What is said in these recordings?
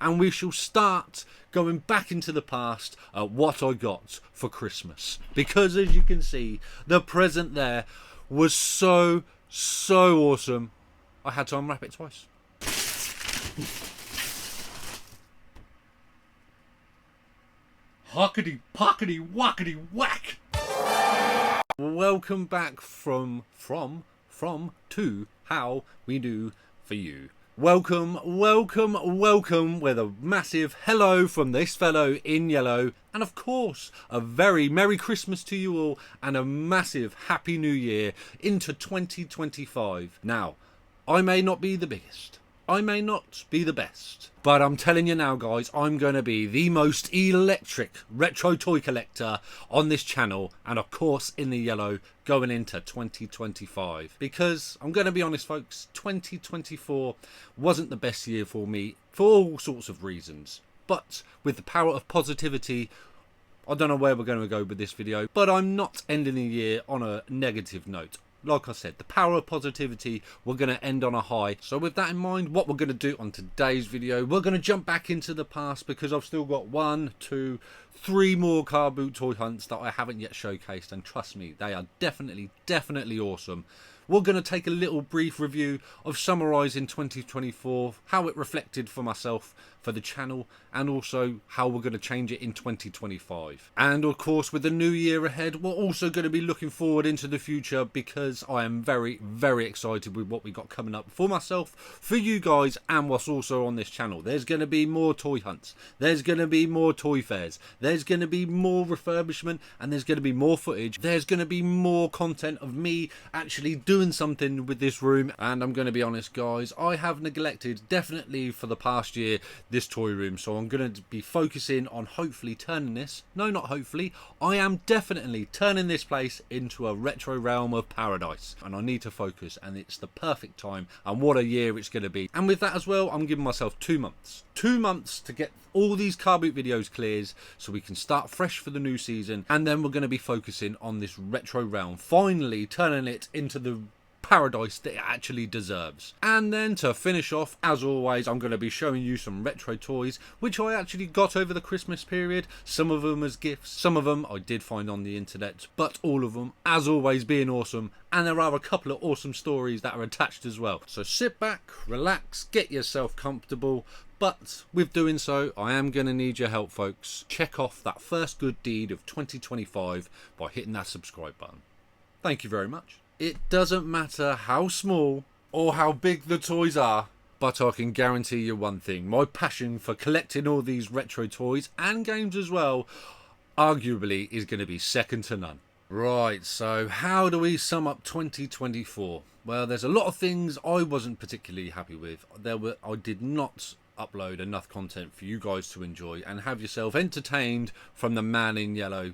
and we shall start going back into the past at what I got for Christmas. Because as you can see, the present there was so awesome, I had to unwrap it twice. Hockety pockety whackety whack! Welcome back from to how we do for you. Welcome with a massive hello from this fellow in yellow, and of course a very Merry Christmas to you all and a massive Happy New Year into 2025. Now, I may not be the biggest, I may not be the best, but I'm telling you now guys, I'm going to be the most electric retro toy collector on this channel, and of course in the yellow going into 2025. Because I'm going to be honest folks, 2024 wasn't the best year for me for all sorts of reasons. But with the power of positivity, I don't know where we're going to go with this video, but I'm not ending the year on a negative note. Like I said, the power of positivity, we're going to end on a high. So with that in mind, what we're going to do on today's video, we're going to jump back into the past because I've still got 1, 2, 3 more car boot toy hunts that I haven't yet showcased. And trust me, they are definitely awesome. We're going to take a little brief review of summarising 2024, how it reflected for myself, for the channel, and also how we're going to change it in 2025. And of course, with the new year ahead, we're also going to be looking forward into the future because I am very excited with what we got coming up for myself, for you guys, and what's also on this channel. There's going to be more toy hunts, there's going to be more toy fairs, there's going to be more refurbishment, and there's going to be more footage. There's going to be more content of me actually doing something with this room. And I'm going to be honest guys, I have neglected definitely for the past year this toy room, so I'm going to be focusing on hopefully turning this, no not hopefully, I am definitely turning this place into a retro realm of paradise, and I need to focus, and it's the perfect time, and what a year it's going to be. And with that as well, I'm giving myself 2 months to get all these car boot videos cleared so we can start fresh for the new season, and then we're going to be focusing on this retro realm, finally turning it into the paradise that it actually deserves. And then to finish off, as always, I'm going to be showing you some retro toys which I actually got over the Christmas period, some of them as gifts, some of them I did find on the internet, but all of them as always being awesome, and there are a couple of awesome stories that are attached as well. So sit back, relax, get yourself comfortable, but with doing so, I am going to need your help folks. Check off that first good deed of 2025 by hitting that subscribe button. Thank you very much. It doesn't matter how small or how big the toys are, but I can guarantee you one thing. My passion for collecting all these retro toys and games as well, arguably is going to be second to none. Right, so how do we sum up 2024? Well, there's a lot of things I wasn't particularly happy with. I did not upload enough content for you guys to enjoy and have yourself entertained from the man in yellow.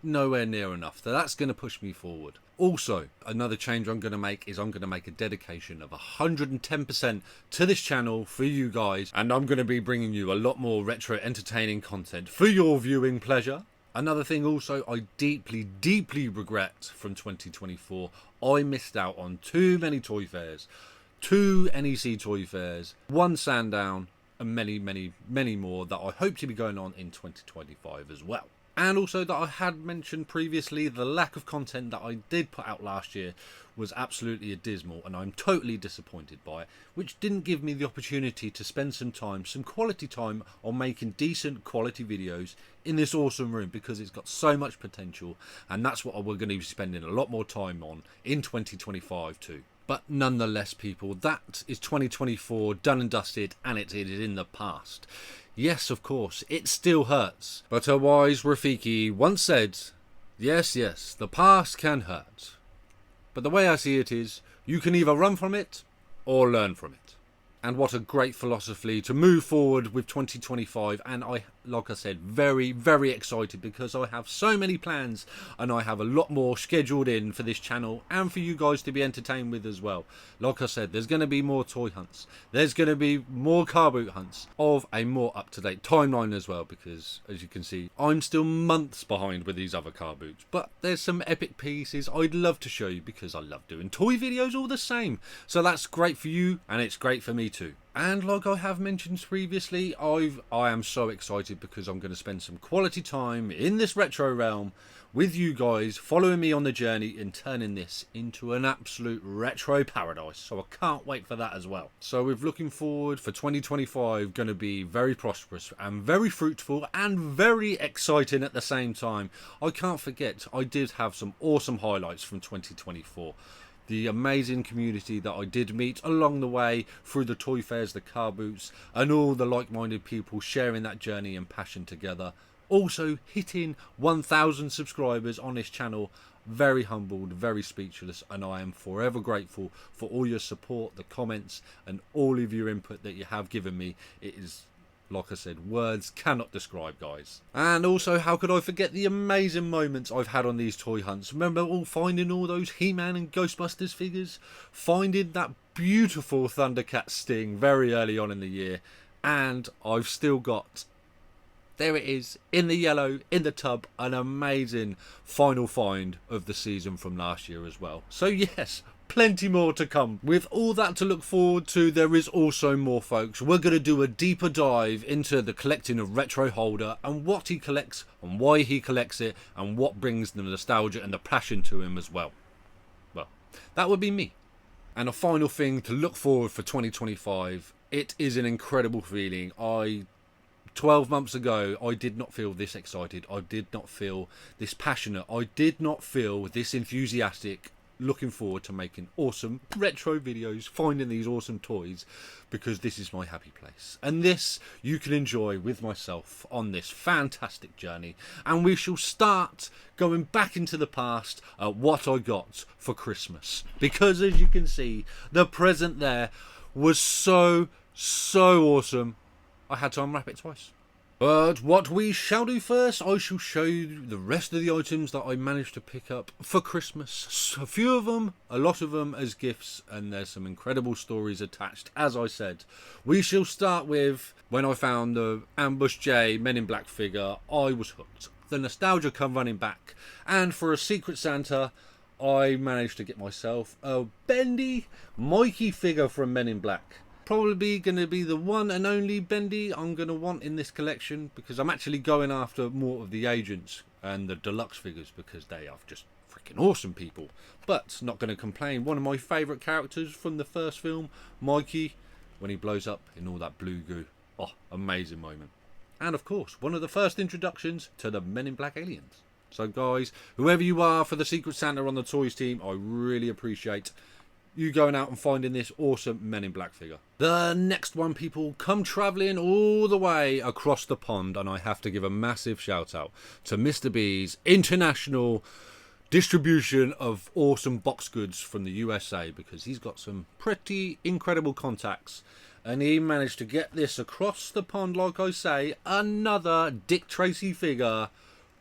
Nowhere near enough. So that's going to push me forward. Also, another change I'm going to make is I'm going to make a dedication of 110% to this channel for you guys, and I'm going to be bringing you a lot more retro entertaining content for your viewing pleasure. Another thing also I deeply regret from 2024, I missed out on too many toy fairs, 2 NEC toy fairs, 1 Sandown, and many more that I hope to be going on in 2025 as well. And also that I had mentioned previously, the lack of content that I did put out last year was absolutely abysmal, and I'm totally disappointed by it, which didn't give me the opportunity to spend some quality time on making decent quality videos in this awesome room, because it's got so much potential, and that's what we're going to be spending a lot more time on in 2025 too. But nonetheless people, that is 2024 done and dusted, and it is in the past. Yes, of course, it still hurts. But a wise Rafiki once said, yes, the past can hurt. But the way I see it is, you can either run from it or learn from it. And what a great philosophy to move forward with 2025. And I, like I said, very excited because I have so many plans, and I have a lot more scheduled in for this channel and for you guys to be entertained with as well. Like I said, there's going to be more toy hunts, there's going to be more car boot hunts of a more up-to-date timeline as well, because as you can see, I'm still months behind with these other car boots, but there's some epic pieces I'd love to show you because I love doing toy videos all the same. So that's great for you and it's great for me me too. And like I have mentioned previously, I am so excited because I'm going to spend some quality time in this retro realm with you guys, following me on the journey in turning this into an absolute retro paradise. So I can't wait for that as well. So we're looking forward for 2025, going to be very prosperous and very fruitful and very exciting at the same time. I can't forget, I did have some awesome highlights from 2024. The amazing community that I did meet along the way through the toy fairs, the car boots, and all the like-minded people sharing that journey and passion together. Also hitting 1,000 subscribers on this channel. Very humbled, very speechless, and I am forever grateful for all your support, the comments, and all of your input that you have given me. It is, like I said, words cannot describe, guys. And also, how could I forget the amazing moments I've had on these toy hunts? Remember finding all those He-Man and Ghostbusters figures? Finding that beautiful Thundercat Sting very early on in the year. And I've still got, there it is, in the yellow, in the tub, an amazing final find of the season from last year as well. So yes, plenty more to come. With all that to look forward to, there is also more, folks. We're going to do a deeper dive into the collecting of Retro Holder and what he collects and why he collects it and what brings the nostalgia and the passion to him as well. Well, that would be me. And a final thing to look forward for 2025. It is an incredible feeling. 12 months ago, I did not feel this excited. I did not feel this passionate. I did not feel this enthusiastic, looking forward to making awesome retro videos, finding these awesome toys, because this is my happy place. And this you can enjoy with myself on this fantastic journey. And we shall start going back into the past at what I got for Christmas. Because as you can see, the present there was so awesome. I had to unwrap it twice. But what we shall do first, I shall show you the rest of the items that I managed to pick up for Christmas. A few of them, a lot of them as gifts, and there's some incredible stories attached. As I said, we shall start with when I found the Ambush J Men in Black figure. I was hooked. The nostalgia come running back, and for a Secret Santa, I managed to get myself a bendy Mikey figure from Men in Black. Probably going to be the one and only bendy I'm going to want in this collection, because I'm actually going after more of the agents and the deluxe figures because they are just freaking awesome people. But not going to complain. One of my favourite characters from the first film, Mikey, when he blows up in all that blue goo. Oh, amazing moment. And of course, one of the first introductions to the Men in Black aliens. So guys, whoever you are for the Secret Santa on the toys team, I really appreciate you going out and finding this awesome Men in Black figure. The next one, people, come travelling all the way across the pond, and I have to give a massive shout out to Mr. B's international distribution of awesome box goods from the USA, because he's got some pretty incredible contacts, and he managed to get this across the pond, like I say, another Dick Tracy figure,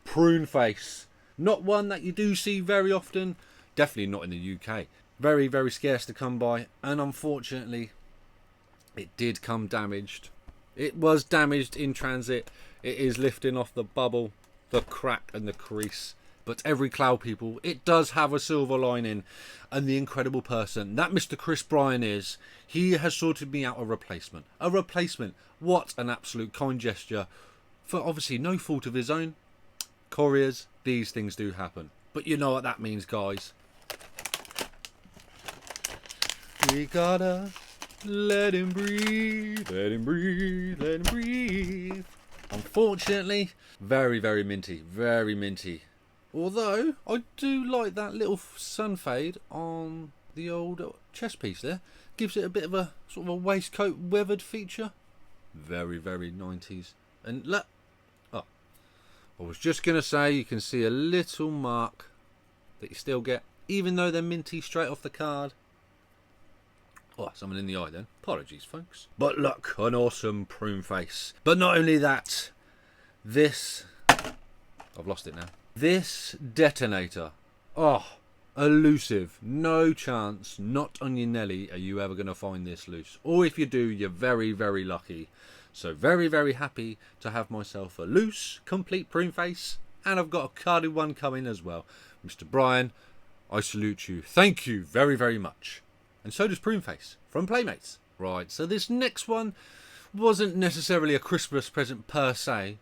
Prune Face. Not one that you do see very often, definitely not in the UK. Very, very scarce to come by, and unfortunately, it did come damaged. It was damaged in transit. It is lifting off the bubble, the crack and the crease. But every cloud, people, it does have a silver lining. And the incredible person that Mr. Chris Bryan is, he has sorted me out a replacement. A replacement. What an absolute kind gesture. For obviously no fault of his own. Couriers, these things do happen. But you know what that means, guys. We gotta let him breathe, let him breathe, let him breathe. Unfortunately, very, very minty, very minty. Although, I do like that little sun fade on the old chest piece there. Gives it a bit of a sort of a waistcoat weathered feature. Very, very 90s. And look, oh, I was just going to say, you can see a little mark that you still get, even though they're minty straight off the card. Oh, someone in the eye then. Apologies, folks. But look, an awesome Prune Face. But not only that, this... I've lost it now. This detonator. Oh, elusive. No chance, not on your Nelly, are you ever going to find this loose. Or if you do, you're very, very lucky. So very, very happy to have myself a loose, complete Prune Face. And I've got a carded one coming as well. Mr. Bryan, I salute you. Thank you very, very much. And so does Prune Face from Playmates. Right, so this next one wasn't necessarily a Christmas present per se,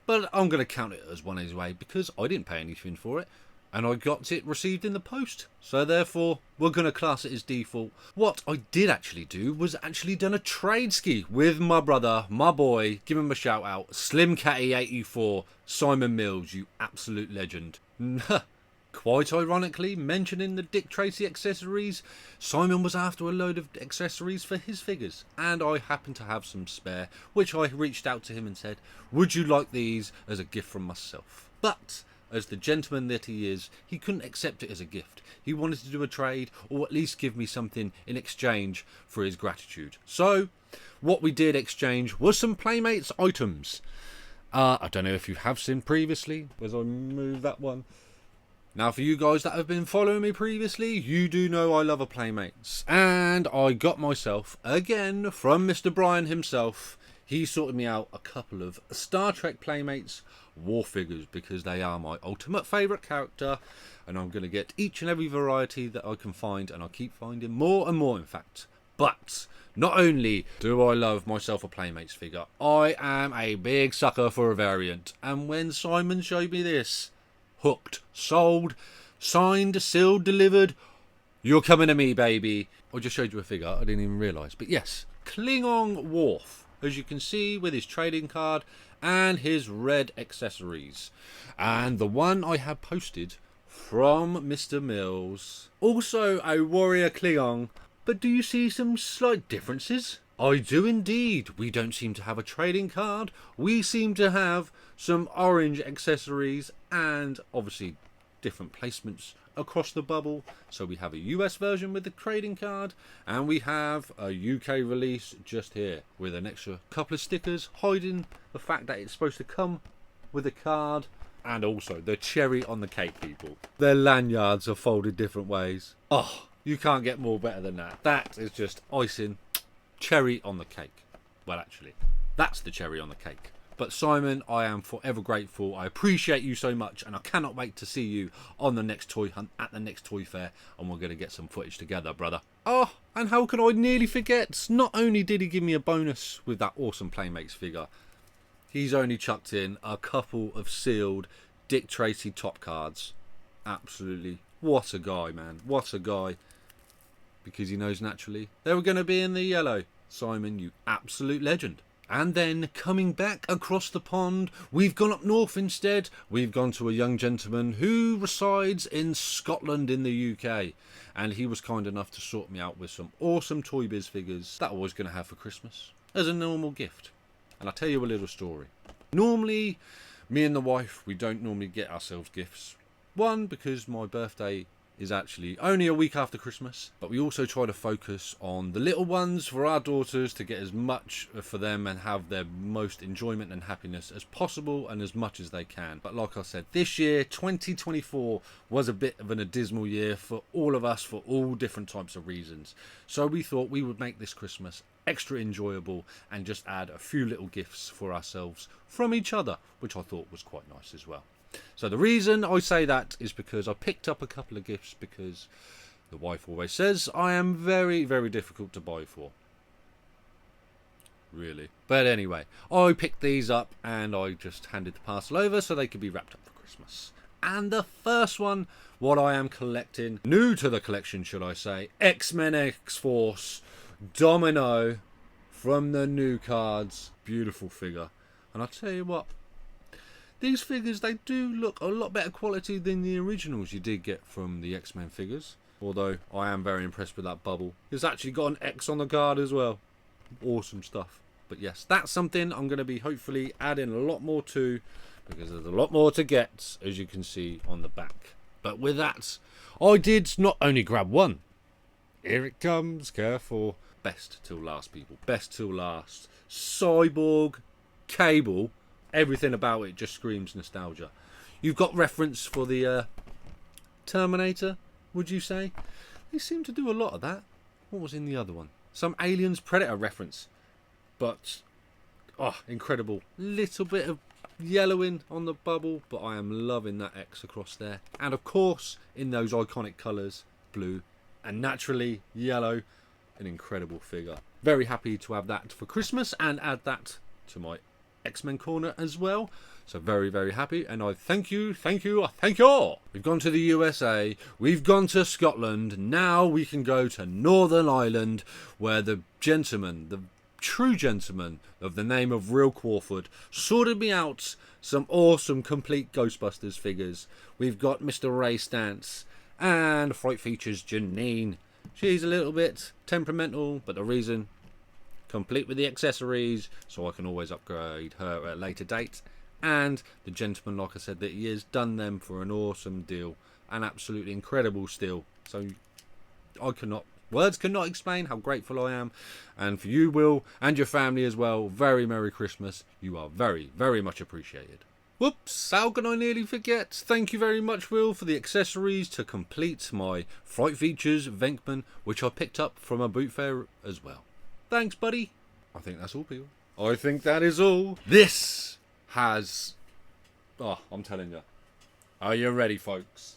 but I'm going to count it as one anyway because I didn't pay anything for it and I got it received in the post. So therefore, we're going to class it as default. What I did actually do was actually done a trade ski with my brother, my boy, give him a shout out, Slim Catty 84, Simon Mills, you absolute legend. Quite ironically, mentioning the Dick Tracy accessories, Simon was after a load of accessories for his figures, and I happened to have some spare, which I reached out to him and said, would you like these as a gift from myself? But, as the gentleman that he is, he couldn't accept it as a gift. He wanted to do a trade, or at least give me something in exchange for his gratitude. So, what we did exchange was some Playmates items. I don't know if you have seen previously, as I move that one. Now, for you guys that have been following me previously, you do know I love a Playmates. And I got myself, again, from Mr. Brian himself, he sorted me out a couple of Star Trek Playmates war figures because they are my ultimate favourite character. And I'm going to get each and every variety that I can find, and I keep finding more and more, in fact. But not only do I love myself a Playmates figure, I am a big sucker for a variant. And when Simon showed me this, hooked, sold, signed, sealed, delivered, you're coming to me, baby. I just showed you a figure, I didn't even realise. But yes, Klingon Worf, as you can see with his trading card and his red accessories. And the one I have posted from Mr. Mills, also a warrior Klingon. But do you see some slight differences? I do indeed. We don't seem to have a trading card. We seem to have some orange accessories and obviously different placements across the bubble. So we have a US version with the trading card, and we have a UK release just here with an extra couple of stickers hiding the fact that it's supposed to come with a card. And also the cherry on the cake, people. Their lanyards are folded different ways. Oh, you can't get more better than that. That is just icing. Cherry on the cake. Well, actually, that's the cherry on the cake. But Simon, I am forever grateful. I appreciate you so much, and I cannot wait to see you on the next toy hunt at the next toy fair, and we're going to get some footage together, brother. Oh, and how could I nearly forget? Not only did he give me a bonus with that awesome Playmates figure, he's only chucked in a couple of sealed Dick Tracy top cards. Absolutely. What a guy, man. What a guy. Because he knows naturally they were going to be in the yellow. Simon, you absolute legend. And then coming back across the pond, we've gone up north instead. We've gone to a young gentleman who resides in Scotland in the UK. And he was kind enough to sort me out with some awesome Toy Biz figures that I was going to have for Christmas as a normal gift. And I'll tell you a little story. Normally, me and the wife, we don't normally get ourselves gifts. One, because my birthday is actually only a week after Christmas, but we also try to focus on the little ones for our daughters to get as much for them and have their most enjoyment and happiness as possible and as much as they can. But like I said, this year 2024 was a bit of an dismal year for all of us for all different types of reasons, so we thought we would make this Christmas extra enjoyable and just add a few little gifts for ourselves from each other, which I thought was quite nice as well. So the reason I say that is because I picked up a couple of gifts because the wife always says I am very, very difficult to buy for. Really. But anyway, I picked these up and I just handed the parcel over so they could be wrapped up for Christmas. And the first one, what I am collecting, new to the collection should I say, X-Men X-Force Domino from the new cards. Beautiful figure. And I'll tell you what, these figures, they do look a lot better quality than the originals you did get from the X-Men figures. Although, I am very impressed with that bubble. It's actually got an X on the card as well. Awesome stuff. But yes, that's something I'm going to be hopefully adding a lot more to, because there's a lot more to get, as you can see on the back. But with that, I did not only grab one. Here it comes, careful. Best till last, people. Best till last. Cyborg Cable. Everything about it just screams nostalgia. You've got reference for the Terminator, would you say? They seem to do a lot of that. What was in the other one? Some Aliens Predator reference. But, oh, incredible. Little bit of yellowing on the bubble, but I am loving that X across there. And of course, in those iconic colours, blue and naturally yellow. An incredible figure. very happy to have that for Christmas and add that to my X-Men corner as well. So very, very happy, and I thank you, thank you, thank you all. We've gone to the USA, we've gone to Scotland, now we can go to Northern Ireland, where the gentleman, the true gentleman of the name of Real Crawford, sorted me out some awesome complete Ghostbusters figures. We've got Mr. Ray Stantz and Fright Features Janine. She's a little bit temperamental, but the reason, complete with the accessories, so I can always upgrade her at a later date. And the gentleman, like I said, that he has done them for an awesome deal, an absolutely incredible steal. So words cannot explain how grateful I am. And for you, Will, and your family as well, very Merry Christmas. You are very, very much appreciated. Whoops, how can I nearly forget? Thank you very much, Will, for the accessories to complete my Fright Features Venkman, which I picked up from a boot fair as well. Thanks, buddy. I think that's all, people. I think that is all. This has... Oh, I'm telling you. Are you ready, folks?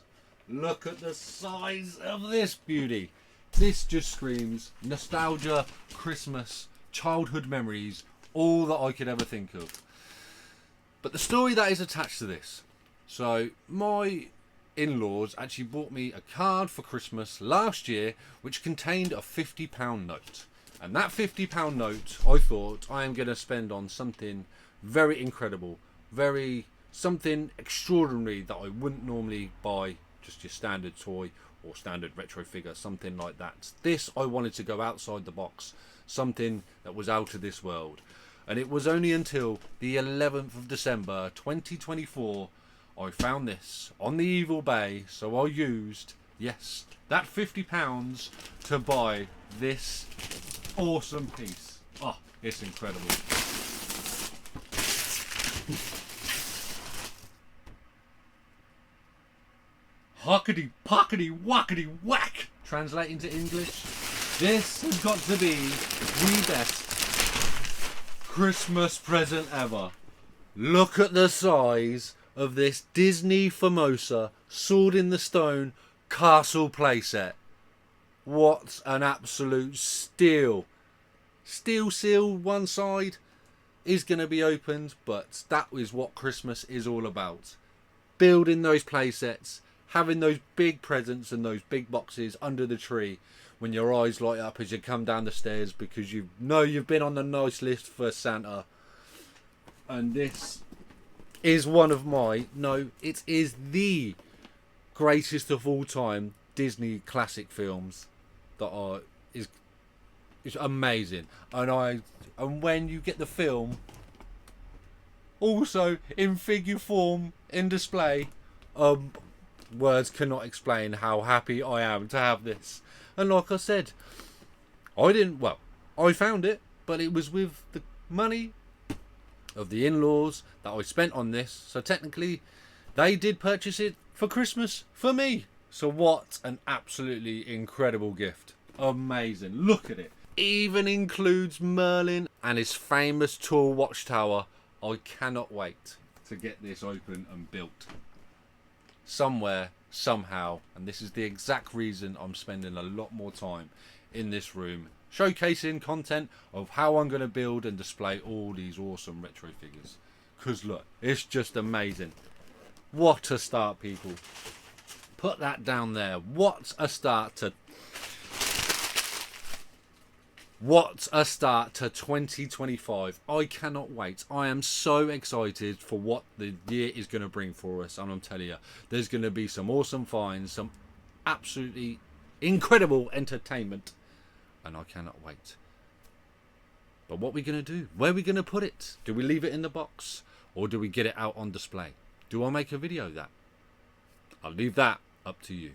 Look at the size of this beauty. This just screams nostalgia, Christmas, childhood memories, all that I could ever think of. But the story that is attached to this. So, my in-laws actually bought me a card for Christmas last year, which contained a £50 note. And that £50 note, I thought, I am going to spend on something very incredible, something extraordinary that I wouldn't normally buy just your standard toy or standard retro figure, something like that. This, I wanted to go outside the box, something that was out of this world. And it was only until the 11th of December 2024 I found this on the Evil Bay, so I used, yes, that £50 to buy this awesome piece. Oh, it's incredible. Hockety pockety wackety whack. Translating to English, this has got to be the best Christmas present ever. Look at the size of this Disney Famosa Sword in the Stone castle playset. What an absolute steal. Steel seal one side is going to be opened, but that is what Christmas is all about. Building those playsets, having those big presents and those big boxes under the tree when your eyes light up as you come down the stairs because you know you've been on the nice list for Santa. And this is one of it is the greatest of all time Disney classic films that is amazing. And when you get the film also in figure form in display, words cannot explain how happy I am to have this. And like I said, I found it, but it was with the money of the in-laws that I spent on this. So technically, they did purchase it for Christmas for me. So what an absolutely incredible gift. Amazing. Look at it. Even includes Merlin and his famous tall watchtower. I cannot wait to get this open and built. Somewhere, somehow, and this is the exact reason I'm spending a lot more time in this room, showcasing content of how I'm going to build and display all these awesome retro figures. Because look, it's just amazing. What a start, people. Put that down there. What a start to 2025. I cannot wait. I am so excited for what the year is going to bring for us. And I'm telling you, there's going to be some awesome finds, some absolutely incredible entertainment. And I cannot wait. But what are we going to do? Where are we going to put it? Do we leave it in the box? Or do we get it out on display? Do I make a video of that? I'll leave that up to you.